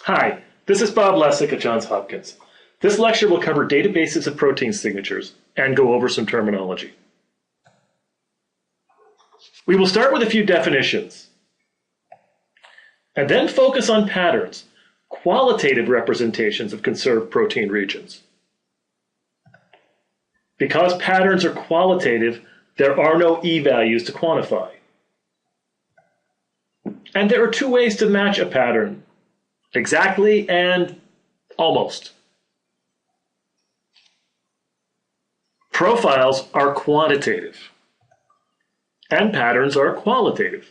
Hi, this is Bob Lessig at Johns Hopkins. This lecture will cover databases of protein signatures and go over some terminology. We will start with a few definitions and then focus on patterns, qualitative representations of conserved protein regions. Because patterns are qualitative, there are no e-values to quantify. And there are two ways to match a pattern: exactly and almost. Profiles are quantitative, and patterns are qualitative.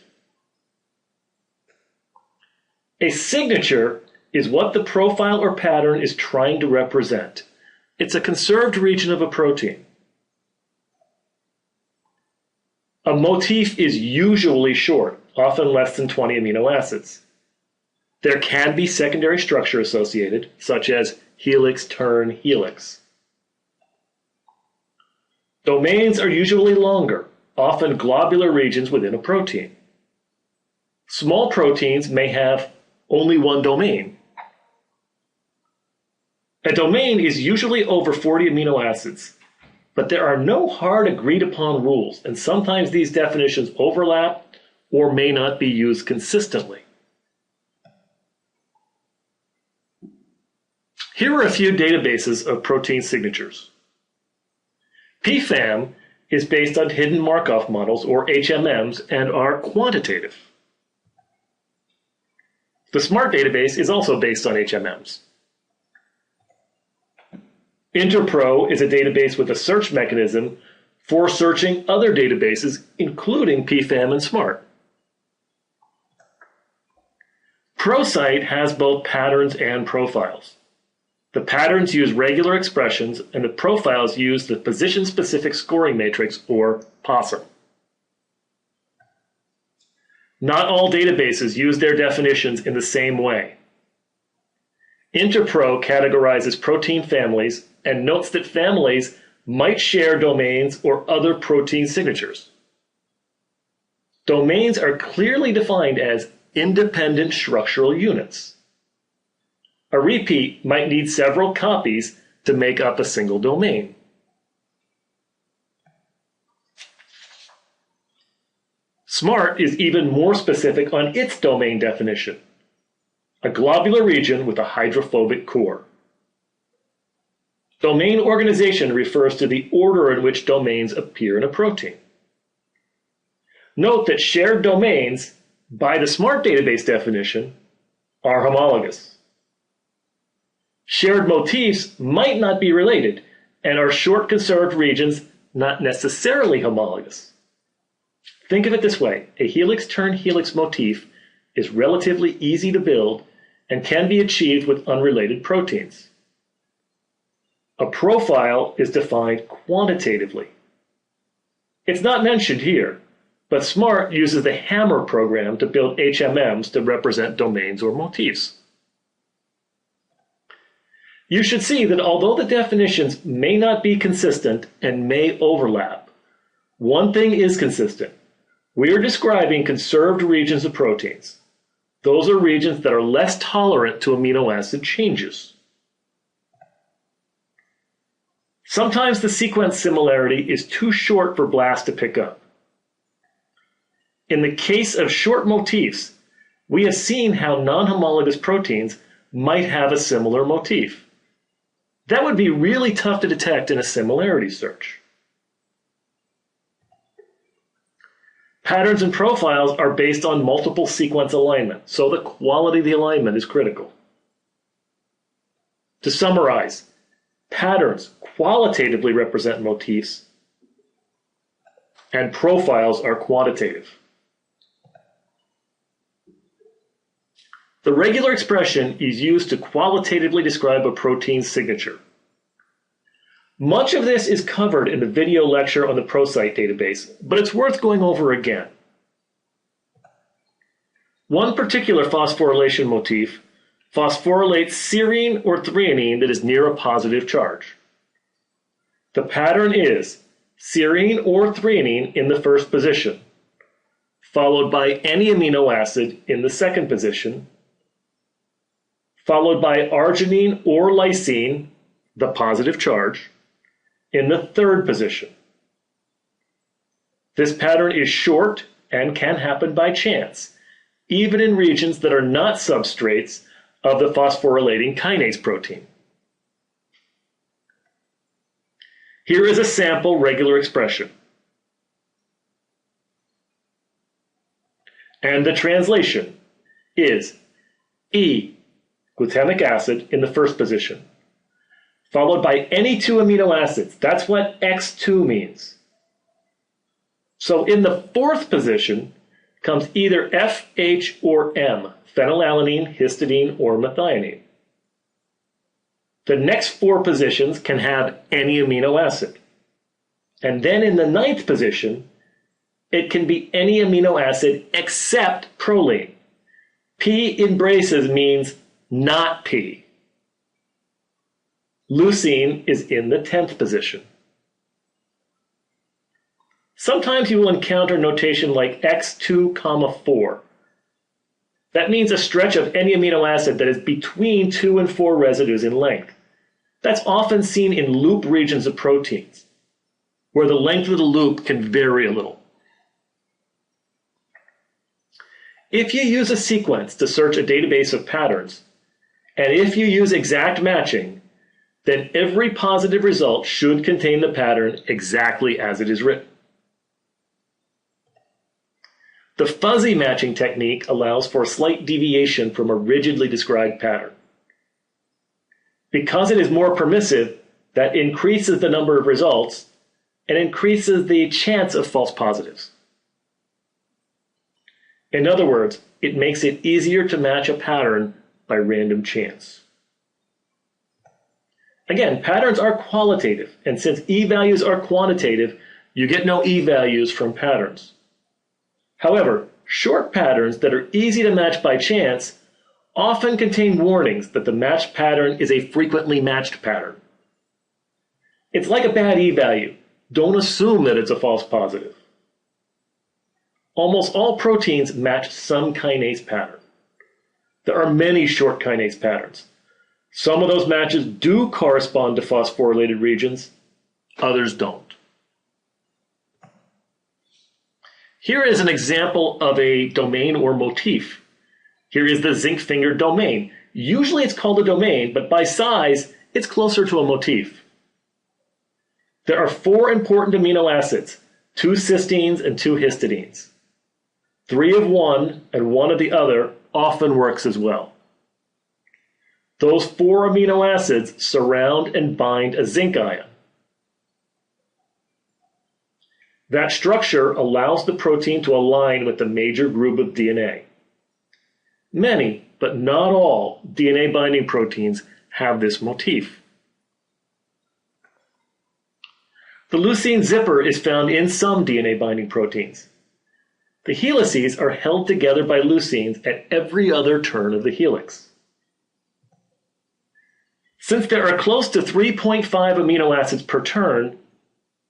A signature is what the profile or pattern is trying to represent. It's a conserved region of a protein. A motif is usually short, often less than 20 amino acids. There can be secondary structure associated, such as helix, turn, helix. Domains are usually longer, often globular regions within a protein. Small proteins may have only one domain. A domain is usually over 40 amino acids, but there are no hard agreed upon rules, and sometimes these definitions overlap or may not be used consistently. Here are a few databases of protein signatures. PFAM is based on hidden Markov models, or HMMs, and are quantitative. The SMART database is also based on HMMs. Interpro is a database with a search mechanism for searching other databases, including PFAM and SMART. ProCite has both patterns and profiles. The patterns use regular expressions, and the profiles use the position-specific scoring matrix, or POSSUM. Not all databases use their definitions in the same way. Interpro categorizes protein families and notes that families might share domains or other protein signatures. Domains are clearly defined as independent structural units. A repeat might need several copies to make up a single domain. SMART is even more specific on its domain definition: a globular region with a hydrophobic core. Domain organization refers to the order in which domains appear in a protein. Note that shared domains, by the SMART database definition, are homologous. Shared motifs might not be related and are short conserved regions, not necessarily homologous. Think of it this way: a helix-turn-helix motif is relatively easy to build and can be achieved with unrelated proteins. A profile is defined quantitatively. It's not mentioned here, but SMART uses the Hammer program to build HMMs to represent domains or motifs. You should see that although the definitions may not be consistent and may overlap, one thing is consistent. We are describing conserved regions of proteins. Those are regions that are less tolerant to amino acid changes. Sometimes the sequence similarity is too short for BLAST to pick up. In the case of short motifs, we have seen how non-homologous proteins might have a similar motif. That would be really tough to detect in a similarity search. Patterns and profiles are based on multiple sequence alignment, so the quality of the alignment is critical. To summarize, patterns qualitatively represent motifs, and profiles are quantitative. The regular expression is used to qualitatively describe a protein signature. Much of this is covered in the video lecture on the ProCite database, but it's worth going over again. One particular phosphorylation motif phosphorylates serine or threonine that is near a positive charge. The pattern is serine or threonine in the first position, followed by any amino acid in the second position, followed by arginine or lysine, the positive charge, in the third position. This pattern is short and can happen by chance, even in regions that are not substrates of the phosphorylating kinase protein. Here is a sample regular expression. And the translation is E, glutamic acid, in the first position, followed by any two amino acids. That's what X2 means. So in the fourth position comes either F, H, or M, phenylalanine, histidine, or methionine. The next four positions can have any amino acid. And then in the ninth position, it can be any amino acid except proline. P in braces means not P. Leucine is in the 10th position. Sometimes you will encounter notation like X2, 4. That means a stretch of any amino acid that is between 2 and 4 residues in length. That's often seen in loop regions of proteins, where the length of the loop can vary a little. If you use a sequence to search a database of patterns, and if you use exact matching, then every positive result should contain the pattern exactly as it is written. The fuzzy matching technique allows for a slight deviation from a rigidly described pattern. Because it is more permissive, that increases the number of results and increases the chance of false positives. In other words, it makes it easier to match a pattern by random chance. Again, patterns are qualitative, and since E-values are quantitative, you get no E-values from patterns. However, short patterns that are easy to match by chance often contain warnings that the matched pattern is a frequently matched pattern. It's like a bad E-value. Don't assume that it's a false positive. Almost all proteins match some kinase pattern. There are many short kinase patterns. Some of those matches do correspond to phosphorylated regions, others don't. Here is an example of a domain or motif. Here is the zinc finger domain. Usually it's called a domain, but by size, it's closer to a motif. There are 4 important amino acids, 2 cysteines and 2 histidines. 3 of one and 1 of the other often works as well. Those 4 amino acids surround and bind a zinc ion. That structure allows the protein to align with the major group of DNA. Many, but not all, DNA binding proteins have this motif. The leucine zipper is found in some DNA binding proteins. The helices are held together by leucines at every other turn of the helix. Since there are close to 3.5 amino acids per turn,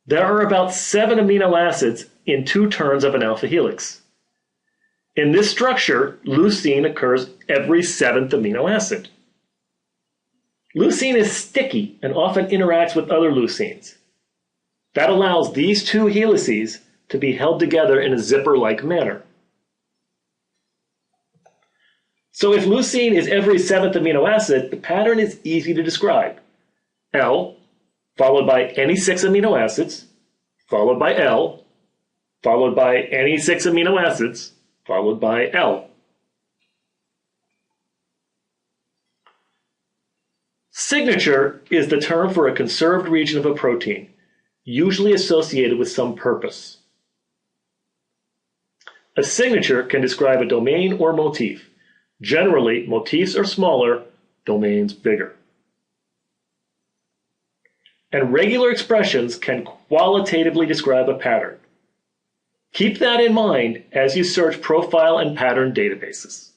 there are about 7 amino acids in 2 turns of an alpha helix. In this structure, leucine occurs every 7th amino acid. Leucine is sticky and often interacts with other leucines. That allows these 2 helices to be held together in a zipper-like manner. So if leucine is every 7th amino acid, the pattern is easy to describe. L, followed by any 6 amino acids, followed by L, followed by any 6 amino acids, followed by L. Signature is the term for a conserved region of a protein, usually associated with some purpose. A signature can describe a domain or motif. Generally, motifs are smaller, domains bigger. And regular expressions can qualitatively describe a pattern. Keep that in mind as you search profile and pattern databases.